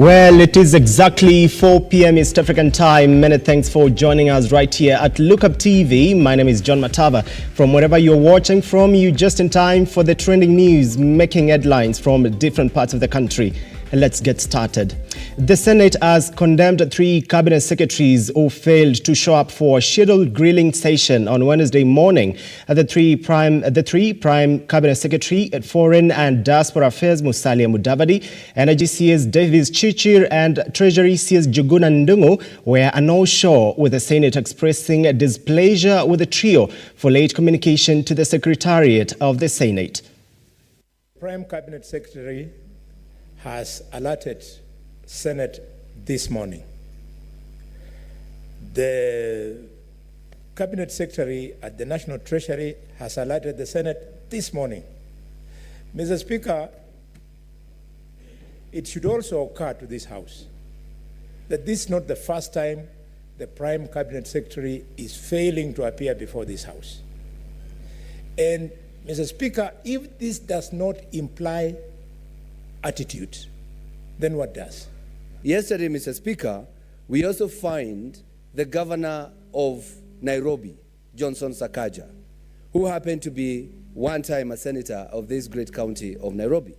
Well, it is exactly 4 p.m. East African time. Many thanks for joining us right here at Lookuptv. My name is John Matava. From wherever you're watching from, you just in time for the trending news making headlines from different parts of the country. Let's get started. The Senate has condemned 3 cabinet secretaries who failed to show up for a scheduled grilling session on Wednesday morning. The three prime cabinet secretary at Foreign and Diaspora Affairs Musalia Mudavadi, Energy CS Davis Chichir and Treasury CS Juguna Ndungu were no show, with the Senate expressing displeasure with the trio for late communication to the Secretariat of the Senate. Prime Cabinet Secretary has alerted Senate this morning. The Cabinet Secretary at the National Treasury has alerted the Senate this morning. Mr. Speaker, it should also occur to this House that this is not the first time the Prime Cabinet Secretary is failing to appear before this House. And Mr. Speaker, if this does not imply attitude, then what does? Yesterday, Mr. Speaker, we also fined the governor of Nairobi, Johnson Sakaja, who happened to be one time a senator of this great county of Nairobi.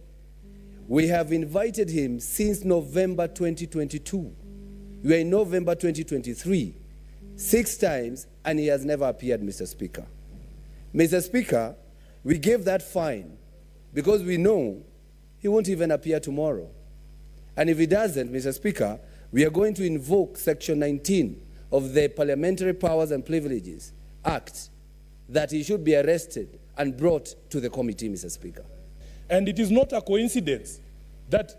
We have invited him since November 2022. We are in November 2023, 6 times, and he has never appeared, Mr. Speaker. Mr. Speaker, we gave that fine because we know he won't even appear tomorrow. And if he doesn't, Mr. Speaker, we are going to invoke Section 19 of the Parliamentary Powers and Privileges Act, that he should be arrested and brought to the committee, Mr. Speaker. And it is not a coincidence that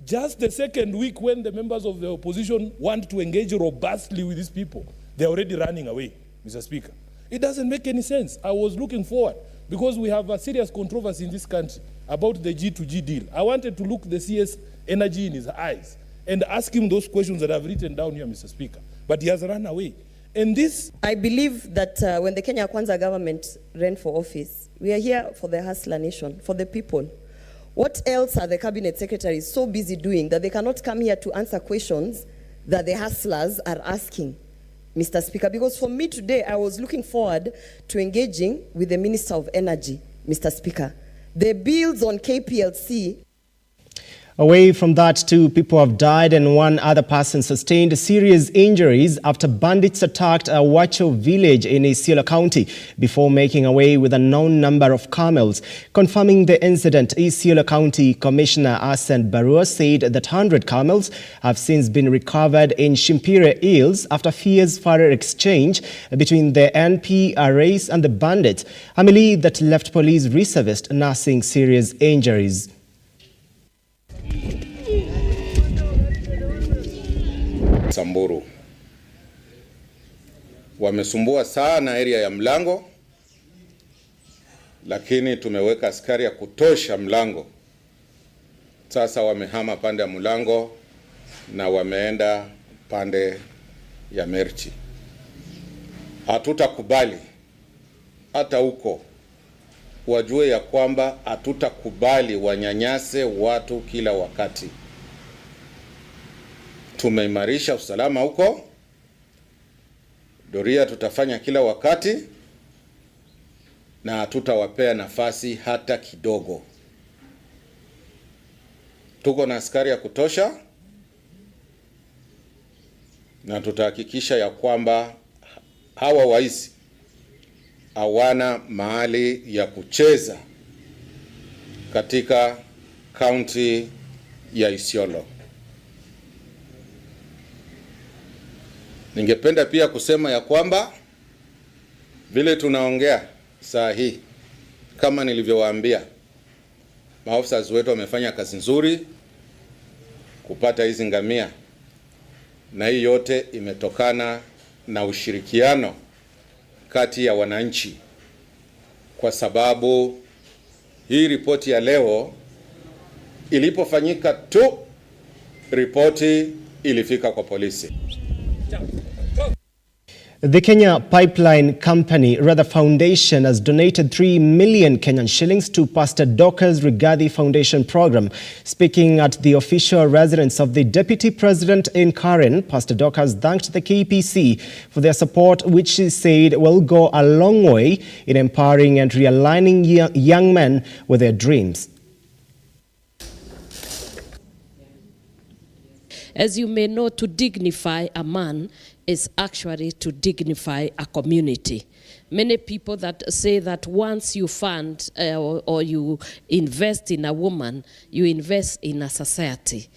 just the second week when the members of the opposition want to engage robustly with these people, they're already running away, Mr. Speaker. It doesn't make any sense. I was looking forward, because we have a serious controversy in this country about the G2G deal. I wanted to look the CS Energy in his eyes and ask him those questions that I've written down here, Mr. Speaker. But he has run away. And this... I believe that when the Kenya Kwanza government ran for office, we are here for the hustler nation, for the people. What else are the cabinet secretaries so busy doing that they cannot come here to answer questions that the hustlers are asking, Mr. Speaker? Because for me today, I was looking forward to engaging with the Minister of Energy, Mr. Speaker. The bills on KPLC. Away from that, 2 people have died and 1 other person sustained serious injuries after bandits attacked a Wacho village in Isiolo County before making away with a known number of camels. Confirming the incident, Isiolo County Commissioner Asen Barua said that 100 camels have since been recovered in Shimpire Hills after fierce fire exchange between the NPRAs and the bandits, a melee that left police reservists nursing serious injuries. Samburu wamesumbua sana area ya Mlango, lakini tumeweka askari ya kutosha Mlango. Sasa wamehama pande ya Mlango na wameenda pande ya Merchi. Hatutakubali hata huko, wajue ya kwamba hatutakubali wanyanyase watu kila wakati. Tumeimarisha usalama huko, doria tutafanya kila wakati, na hatutawapea nafasi hata kidogo. Tuko na askari ya kutosha, na tutahakikisha ya kwamba hawa waizi hawana mahali ya kucheza katika kaunti ya Isiolo. Ningependa pia kusema ya kwamba vile tunaongea saa hii, kama nilivyowaambia, maofisa wetu wamefanya kazi nzuri kupata hizi ngamia, na hii yote imetokana na ushirikiano kati ya wananchi, kwa sababu hii ripoti ya leo ilipofanyika tu, ripoti ilifika kwa polisi. The Kenya Pipeline Company, rather Foundation, has donated 3 million Kenyan shillings to Pastor Dorcas Rigathi Foundation program. Speaking at the official residence of the Deputy President in Karen, Pastor Dorcas thanked the KPC for their support, which she said will go a long way in empowering and realigning young men with their dreams. As you may know, to dignify a man is actually to dignify a community. Many people that say that once you fund or you invest in a woman, you invest in a society.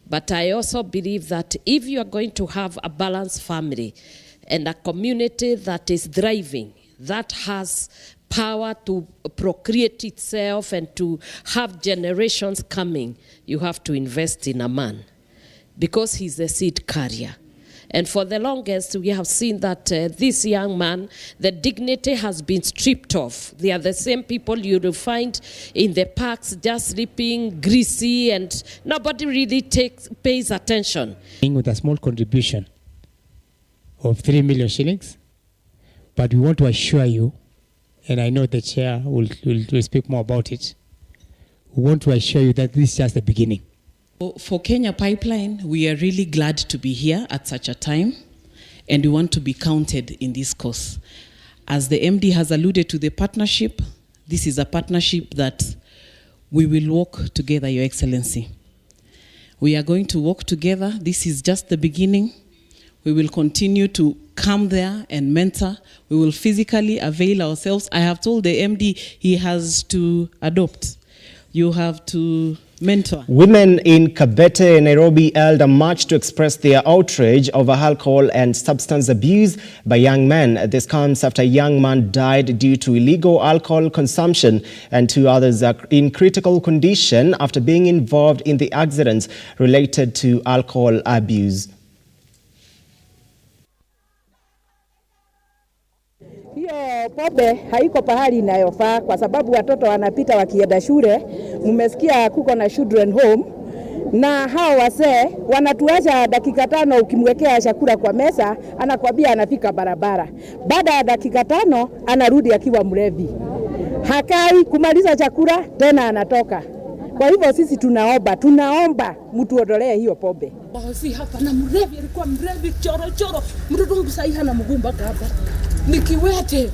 But I also believe that if you are going to have a balanced family and a community that is thriving, that has power to procreate itself and to have generations coming, you have to invest in a man, because he's a seed carrier. And for the longest, we have seen that this young man, the dignity has been stripped off. They are the same people you will find in the parks just sleeping, greasy, and nobody really pays attention. With a small contribution of 3 million shillings, but we want to assure you, and I know the chair will speak more about it, we want to assure you that this is just the beginning. For Kenya Pipeline, we are really glad to be here at such a time, and we want to be counted in this cause. As the MD has alluded to the partnership, this is a partnership that we will work together, Your Excellency. We are going to work together. This is just the beginning. We will continue to come there and mentor. We will physically avail ourselves. I have told the MD he has to adopt. You have to mentor. Women in Kabete, Nairobi held a march to express their outrage over alcohol and substance abuse by young men. This comes after a young man died due to illegal alcohol consumption, and 2 others are in critical condition after being involved in the accidents related to alcohol abuse. Hiyo pombe haiko pahali inayofaa kwa sababu watoto wanapita wakienda shule. Mmesikia kuko na children home, na hao wasee wanatuacha dakika 5, ukimwekea chakula kwa meza anakwambia anafika barabara. Baada ya dakika 5 anarudi akiwa mlevi. Hakai kumaliza chakula tena anatoka. Kwa hivyo sisi tunaomba mtu ondolee hiyo pombe. Si hapa na mlevi, alikuwa mlevi choro. Mtoto wangu sasa hana mguu mpaka hapa. Nikiwete,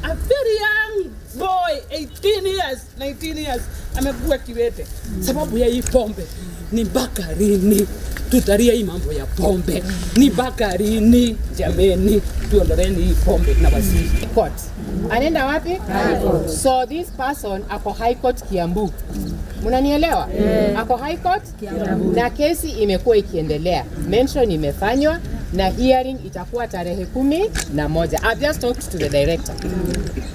a very young boy, 18 years, 19 years, amekuwa kiwete. Sababu ya hii pombe, ni mpaka lini tutalia hii mambo ya pombe? Ni mpaka lini jameni, tuondoleni hii pombe na wasi. Court. Anaenda wapi? High Court. So this person ako High Court Kiambu. Munanielewa? Ako High Court Kiambu. Na kesi imekuwa ikiendelea. Mention imefanywa na hearing itakuwa tarehe 11. I've just talked to the director.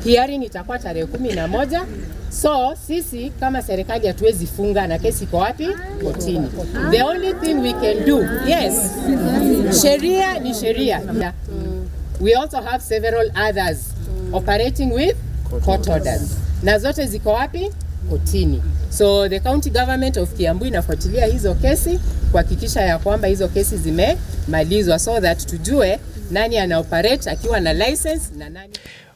Hearing itakuwa tarehe 11. So sisi kama serikali hatuwezi funga, na kesi iko wapi? Kotini. The only thing we can do, yes, sheria ni sheria. We also have several others operating with court orders. Na zote ziko wapi? Kotini. So the county government of Kiambu inafuatilia hizo kesi kuhakikisha ya kwamba hizo kesi zimemalizwa, so that tujue nani ana operate akiwa na license na nani.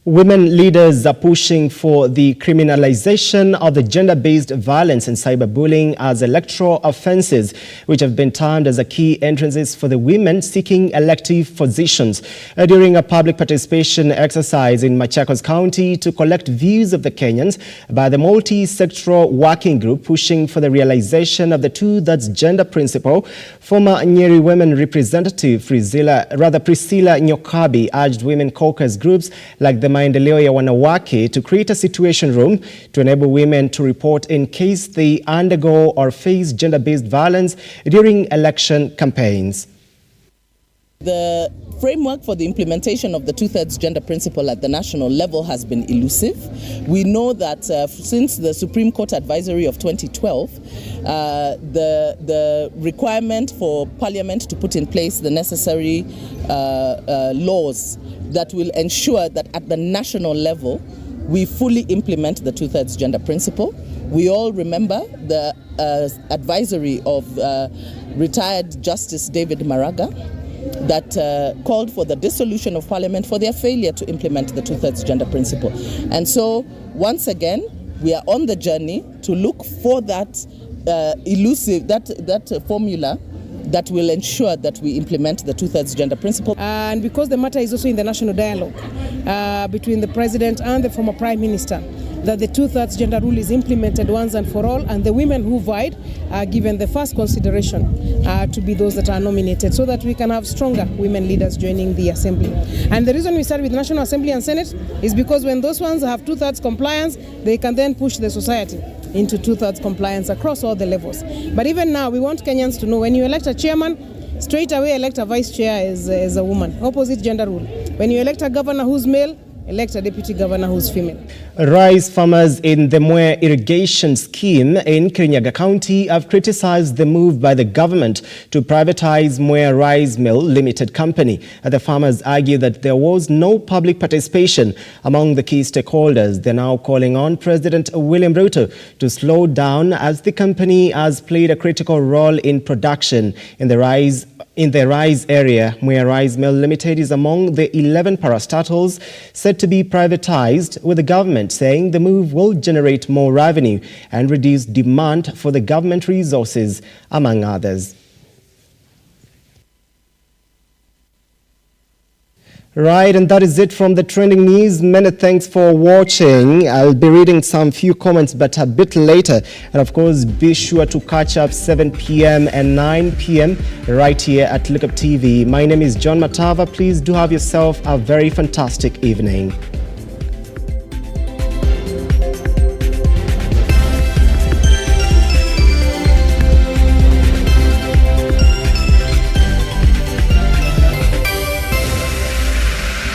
Women leaders are pushing for the criminalization of the gender-based violence and cyberbullying as electoral offenses, which have been termed as a key entrances for the women seeking elective positions. During a public participation exercise in Machakos County to collect views of the Kenyans by the multi-sectoral working group pushing for the realization of the two-thirds gender principle, former Nyeri women representative Priscilla Nyokabi urged women caucus groups like the Maendeleo ya Wanawake to create a situation room to enable women to report in case they undergo or face gender-based violence during election campaigns. The framework for the implementation of the two-thirds gender principle at the national level has been elusive. We know that since the Supreme Court advisory of 2012, the requirement for Parliament to put in place the necessary laws that will ensure that at the national level we fully implement the two-thirds gender principle. We all remember the advisory of retired Justice David Maraga, that called for the dissolution of parliament for their failure to implement the two-thirds gender principle. And so, once again, we are on the journey to look for that that formula that will ensure that we implement the two-thirds gender principle. And because the matter is also in the national dialogue between the president and the former prime minister, that the two-thirds gender rule is implemented once and for all, and the women who vied are given the first consideration to be those that are nominated, so that we can have stronger women leaders joining the assembly. And the reason we start with National Assembly and Senate is because when those ones have two-thirds compliance, they can then push the society into two-thirds compliance across all the levels. But even now, we want Kenyans to know, when you elect a chairman, straight away elect a vice chair as a woman, opposite gender rule. When you elect a governor who's male, elect a deputy governor who's female. Rice farmers in the Mwea irrigation scheme in Kirinyaga County have criticized the move by the government to privatize Mwea Rice Mill Limited Company. The farmers argue that there was no public participation among the key stakeholders. They're now calling on President William RUTO to slow down, as the company has played a critical role in production in the rice area. Mwea Rice Mill Limited is among the 11 parastatals set to be privatized, with the government saying the move will generate more revenue and reduce demand for the government resources, among others. Right, and that is it from the trending news. Many thanks for watching. I'll be reading some few comments, but a bit later. And of course, be sure to catch up 7 p.m. and 9 p.m. right here at Lookuptv. My name is John Matava. Please do have yourself a very fantastic evening.